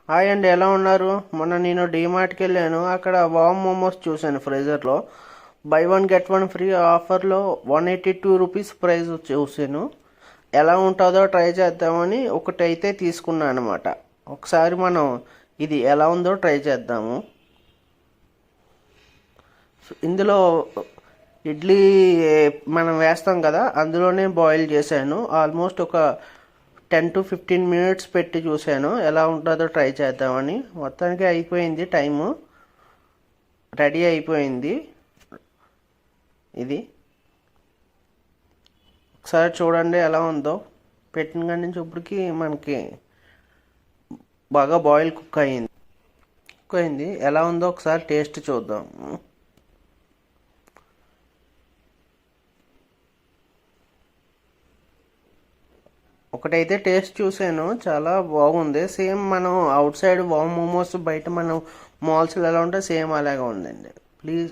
Hi అండి, ఎలా ఉన్నారు? మొన్న నేను డీమార్ట్కి వెళ్ళాను. అక్కడ వామ్ మోమోస్ చూశాను ఫ్రీజర్లో. Buy one get one free ఆఫర్లో 182 రూపీస్ ప్రైస్ చూశాను. ఎలా ఉంటుందో ట్రై చేద్దామని ఒకటైతే తీసుకున్నాను అనమాట. ఒకసారి మనం ఇది ఎలా ఉందో ట్రై చేద్దాము. ఇందులో ఇడ్లీ మనం వేస్తాం కదా, అందులోనే బాయిల్ చేశాను. ఆల్మోస్ట్ ఒక 10 to 15 minutes పెట్టి చూశాను ఎలా ఉంటుందో ట్రై చేద్దామని. మొత్తానికి అయిపోయింది, టైము రెడీ అయిపోయింది. ఇది ఒకసారి చూడండి ఎలా ఉందో. పెట్టిన కాడి నుంచి ఇప్పటికి మనకి బాగా బాయిల్ కుక్ అయింది. ఎలా ఉందో ఒకసారి టేస్ట్ చూద్దాం. ఒకటైతే టేస్ట్ చూసాను, చాలా బాగుంది. సేమ్ మనం అవుట్ సైడ్ వామ్ మోమోస్ బయట మనం మాల్స్లో ఎలా ఉంటే సేమ్ అలాగే ఉందండి. ప్లీజ్